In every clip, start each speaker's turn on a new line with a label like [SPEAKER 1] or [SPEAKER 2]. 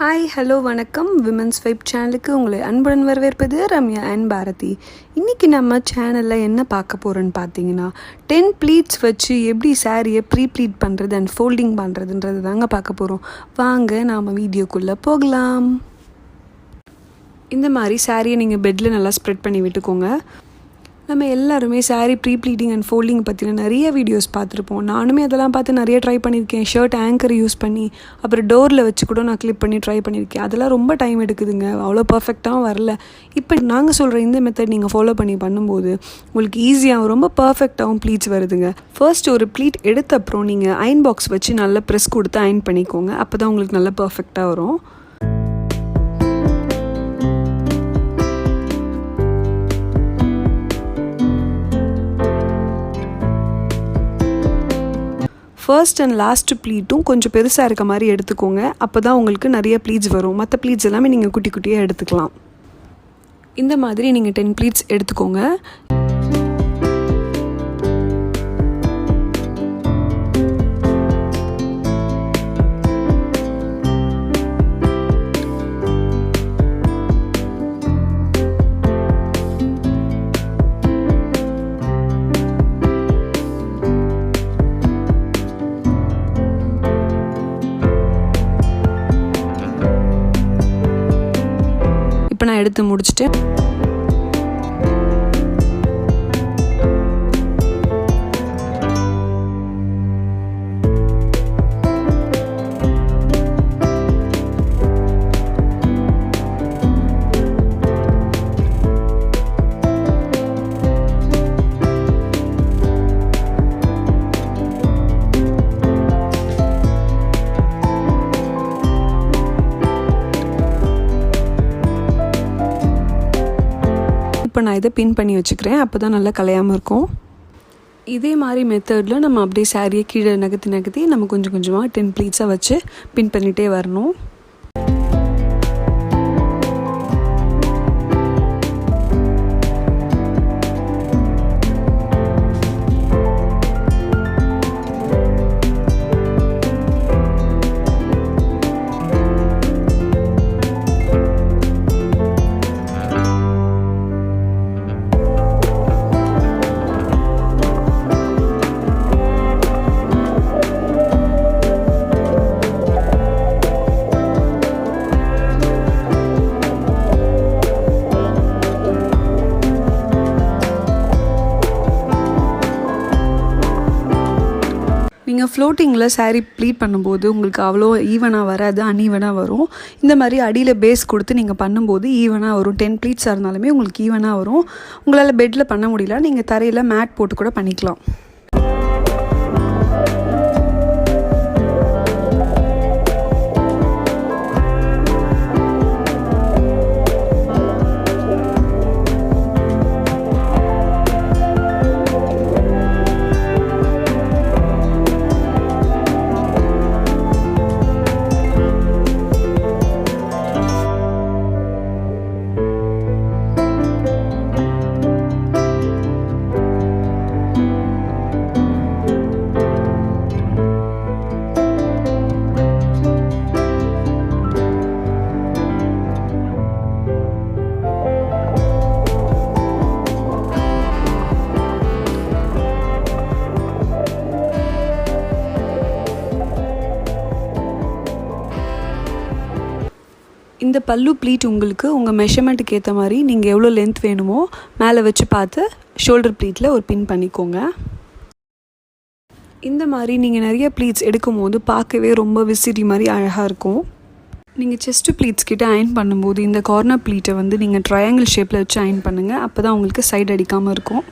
[SPEAKER 1] Hi hello வணக்கம் women's vibe சேனலுக்கு உங்களை அன்புடன் வரவேற்பது ரம்யா அண்ட் பாரதி. இன்றைக்கி நம்ம சேனலில் என்ன பார்க்க போகிறோன்னு பார்த்தீங்கன்னா 10 ப்ளீட்ஸ் வச்சு எப்படி சாரியை ப்ரீ-ப்ளீட் பண்ணுறது அண்ட் ஃபோல்டிங் பண்ணுறதுன்றது தாங்க பார்க்க போகிறோம். வாங்க நாம் வீடியோக்குள்ளே போகலாம். இந்த மாதிரி சாரியை நீங்கள் பெட்டில் நல்லா ஸ்ப்ரெட் பண்ணி விட்டுக்கோங்க. நம்ம எல்லாருமே சாரீ ப்ரீ-ப்ளீட்டிங் அண்ட் ஃபோல்டிங் பற்றின நிறைய வீடியோஸ் பார்த்துருப்போம். நானுமே அதெல்லாம் பார்த்து நிறைய ட்ரை பண்ணியிருக்கேன். ஷர்ட் ஆங்கர் யூஸ் பண்ணி அப்புறம் டோரில் வச்சு கூட நான் கிளிப் பண்ணி ட்ரை பண்ணியிருக்கேன். அதெல்லாம் ரொம்ப டைம் எடுக்குதுங்க, அவ்வளோ பர்ஃபெக்டாகவும் வரல. இப்போ நாங்கள் சொல்கிற இந்த மெத்தட் நீங்கள் ஃபாலோ பண்ணி பண்ணும்போது உங்களுக்கு ஈஸியாகவும் ரொம்ப பர்ஃபெக்டாகவும் ப்ளீட்ஸ் வருதுங்க. ஃபர்ஸ்ட் ஒரு ப்ளீட் எடுத்த அப்புறம் நீங்கள் அயன் பாக்ஸ் வச்சு நல்லா ப்ரெஸ் கொடுத்து அயன் பண்ணிக்கோங்க. அப்போ தான் உங்களுக்கு நல்லா பர்ஃபெக்டாக வரும். ஃபர்ஸ்ட் அண்ட் லாஸ்ட் ப்ளீட்டும் கொஞ்சம் பெருசாக இருக்க மாதிரி எடுத்துக்கோங்க. அப்போ தான் உங்களுக்கு நிறைய ப்ளீட்ஸ் வரும். மற்ற ப்ளீட்ஸ் எல்லாமே நீங்கள் குட்டி குட்டியாக எடுத்துக்கலாம். இந்த மாதிரி நீங்கள் 10 ப்ளீட்ஸ் எடுத்துக்கோங்க. இப்போ நான் எடுத்து முடிச்சுட்டேன். இப்போ நான் இதை பின் பண்ணி வச்சுக்கிறேன். அப்போ தான் நல்லா கலையாமல் இருக்கும். இதே மாதிரி மெத்தடில் நம்ம அப்படியே சாரியை கீழே நகர்த்தி நம்ம கொஞ்சம் கொஞ்சமாக 10 ப்ளீட்ஸாக வச்சு பின் பண்ணிகிட்டே வரணும். நீங்கள் ஃப்ளோட்டிங்கில் சாரீ ப்ளீட் பண்ணும்போது உங்களுக்கு அவ்வளோ ஈவனாக வராது, அன்ஈவனாக வரும். இந்த மாதிரி அடியில் பேஸ் கொடுத்து நீங்கள் பண்ணும்போது ஈவனாக வரும். 10 ப்ளீட்ஸாக இருந்தாலுமே உங்களுக்கு ஈவனாக வரும். உங்களால் பெட்டில் பண்ண முடியல, நீங்கள் தரையில் மேட் போட்டு கூட பண்ணிக்கலாம். இந்த பல்லு ப்ளீட் உங்களுக்கு உங்கள் மெஷர்மெண்ட்டுக்கு ஏற்ற மாதிரி நீங்கள் எவ்வளோ லென்த் வேணுமோ மேலே வச்சு பார்த்து ஷோல்டர் ப்ளீட்டில் ஒரு பின் பண்ணிக்கோங்க. இந்த மாதிரி நீங்கள் நிறைய ப்ளீட்ஸ் எடுக்கும் போது பார்க்கவே ரொம்ப விசிறி மாதிரி அழகாக இருக்கும். நீங்கள் செஸ்ட் ப்ளீட்ஸ் கிட்ட அயன் பண்ணும்போது இந்த கார்னர் ப்ளீட்டை வந்து நீங்கள் ட்ரையாங்கிள் ஷேப்பில் வச்சு அயன் பண்ணுங்கள். அப்போ தான் உங்களுக்கு சைடு அடிக்காமல் இருக்கும்.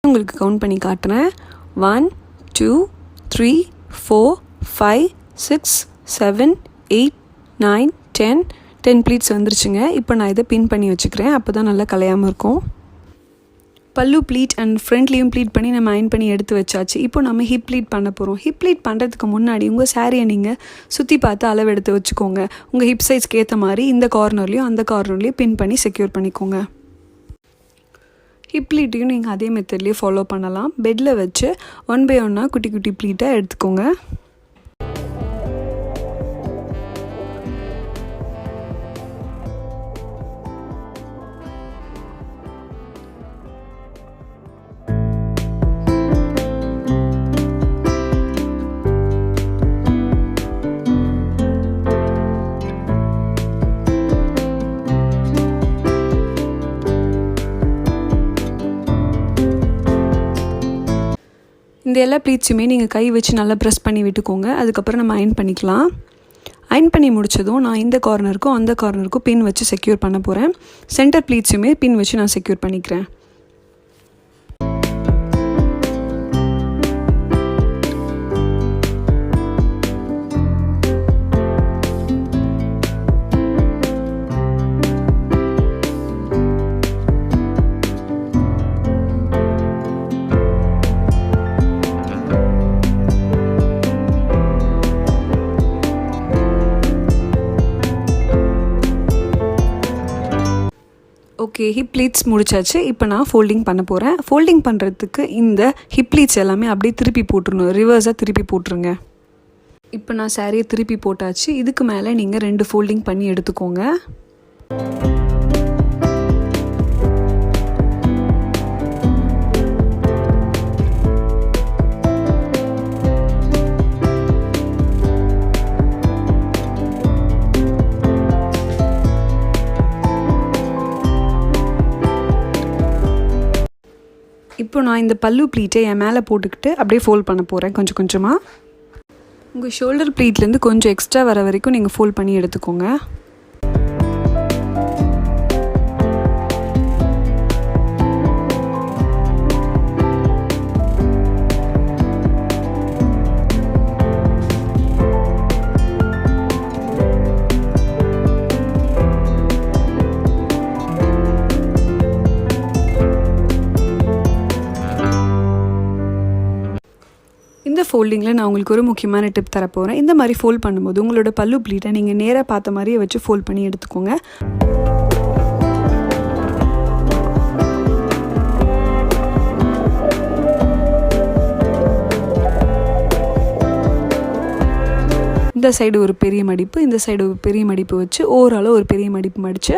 [SPEAKER 1] உங்களுக்கு கவுண்ட் பண்ணி காட்டுறேன். 1 2 3 4 5 6 7 8 9 10 ப்ளீட்ஸ் வந்துருச்சுங்க. இப்போ நான் இதை பின் பண்ணி வச்சுக்கிறேன். அப்போ தான் நல்லா கலையாமல் இருக்கும். பல்லு ப்ளீட் அண்ட் ஃப்ரண்ட்லேயும் ப்ளீட் பண்ணி நம்ம அயன் பண்ணி எடுத்து வச்சாச்சு. இப்போ நம்ம ஹிப் ப்ளீட் பண்ண போகிறோம். ஹிப் ப்ளீட் பண்ணுறதுக்கு முன்னாடி உங்கள் சாரியை நீங்கள் சுற்றி பார்த்து அளவு எடுத்து வச்சுக்கோங்க. உங்கள் ஹிப் சைஸ்க்கு ஏற்ற மாதிரி இந்த கார்னர்லேயும் அந்த கார்னர்லேயும் பின் பண்ணி செக்யூர் பண்ணிக்கோங்க. ஹிப் ப்ளீட்டையும் நீங்கள் அதே மெத்தட்லேயே ஃபாலோ பண்ணலாம். பெட்டில் வச்சு 1 by 1 குட்டி குட்டி ப்ளீட்டாக எடுத்துக்கோங்க. இந்த எல்லா ப்ளீட்ஸுமே நீங்கள் கை வச்சு நல்லா ப்ரெஸ் பண்ணி விட்டுக்கோங்க. அதுக்கப்புறம் நம்ம அயன் பண்ணிக்கலாம். அயன் பண்ணி முடித்ததும் நான் இந்த கார்னருக்கும் அந்த கார்னருக்கும் பின் வச்சு செக்யூர் பண்ண போகிறேன். சென்டர் ப்ளீட்ஸுமே பின் வச்சு நான் செக்யூர் பண்ணிக்கிறேன். ஓகே, ஹிப் ப்ளீட்ஸ் முடிச்சாச்சு. இப்போ நான் ஃபோல்டிங் பண்ண போகிறேன். ஃபோல்டிங் பண்ணுறதுக்கு இந்த ஹிப் ப்ளீட்ஸ் எல்லாமே அப்படியே திருப்பி போட்டுருணும். ரிவர்ஸாக திருப்பி போட்டுருங்க. இப்போ நான் சாரியை திருப்பி போட்டாச்சு. இதுக்கு மேலே நீங்கள் 2 ஃபோல்டிங் பண்ணி எடுத்துக்கோங்க. இப்போ நான் இந்த பல்லு ப்ளீட்டை என் மேலே போட்டுக்கிட்டு அப்படியே ஃபோல்ட் பண்ண போகிறேன் கொஞ்சம் கொஞ்சமாக. உங்கள் ஷோல்டர் ப்ளீட்லேருந்து கொஞ்சம் எக்ஸ்ட்ரா வர வரைக்கும் நீங்கள் ஃபோல்ட் பண்ணி எடுத்துக்கோங்க. இந்த ஃபோல்டிங்கில் நான் உங்களுக்கு ஒரு முக்கியமான டிப் தரப்போகிறேன். இந்த மாதிரி ஃபோல்ட் பண்ணும்போது உங்களோட பல்லு ப்ளீட்டை நீங்கள் நேராக பார்த்த மாதிரியே வச்சு ஃபோல்ட் பண்ணி எடுத்துக்கோங்க. இந்த சைடு ஒரு பெரிய மடிப்பு, இந்த சைடு ஒரு பெரிய மடிப்பு வச்சு ஓவராலாக ஒரு பெரிய மடிப்பு மடித்து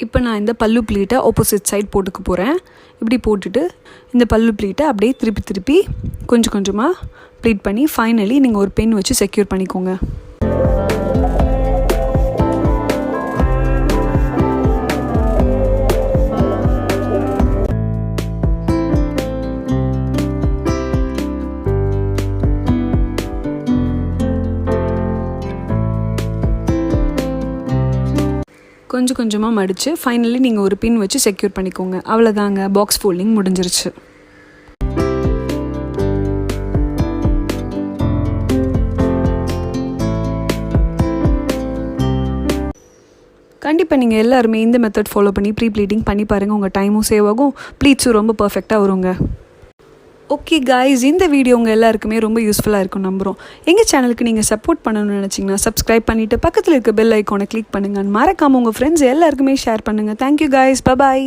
[SPEAKER 1] இப்போ நான் இந்த பல்லு ப்ளீட்டை ஆப்போசிட் சைட் போட்டுக்க போகிறேன். இப்படி போட்டுட்டு இந்த பல்லு ப்ளீட்டை அப்படியே திருப்பி திருப்பி கொஞ்சம் கொஞ்சமாக ப்ளீட் பண்ணி ஃபைனலி நீங்கள் ஒரு பென் வச்சு செக்யூர் பண்ணிக்கோங்க. கொஞ்சம் கொஞ்சமாக மடித்து ஃபைனலி நீங்கள் ஒரு பின் வச்சு செக்யூர் பண்ணிக்கோங்க. அவ்வளோதாங்க, பாக்ஸ் ஃபோல்டிங் முடிஞ்சிருச்சு. கண்டிப்பாக நீங்கள் எல்லாருமே இந்த மெத்தட் ஃபாலோ பண்ணி ப்ரீ ப்ளீட்டிங் பண்ணி பாருங்கள். உங்கள் டைமும் சேவ் ஆகும், ப்ளீட்ஸும் ரொம்ப பர்ஃபெக்டாக வருங்க. ஓகே காய்ஸ், இந்த வீடியோ உங்கள் எல்லாருக்குமே ரொம்ப யூஸ்ஃபுல்லாக இருக்கும் நம்புகிறோம். எங்கள் சேனலுக்கு நீங்கள் சப்போர்ட் பண்ணணும்னு நினச்சிங்கன்னா சப்ஸ்கிரைப் பண்ணிவிட்டு பக்கத்தில் இருக்க பெல் ஐக்கானை கிளிக் பண்ணுங்கள். மறக்காமல் உங்கள் ஃப்ரெண்ட்ஸ் எல்லாருக்குமே ஷேர் பண்ணுங்கள். Thank you guys, bye bye.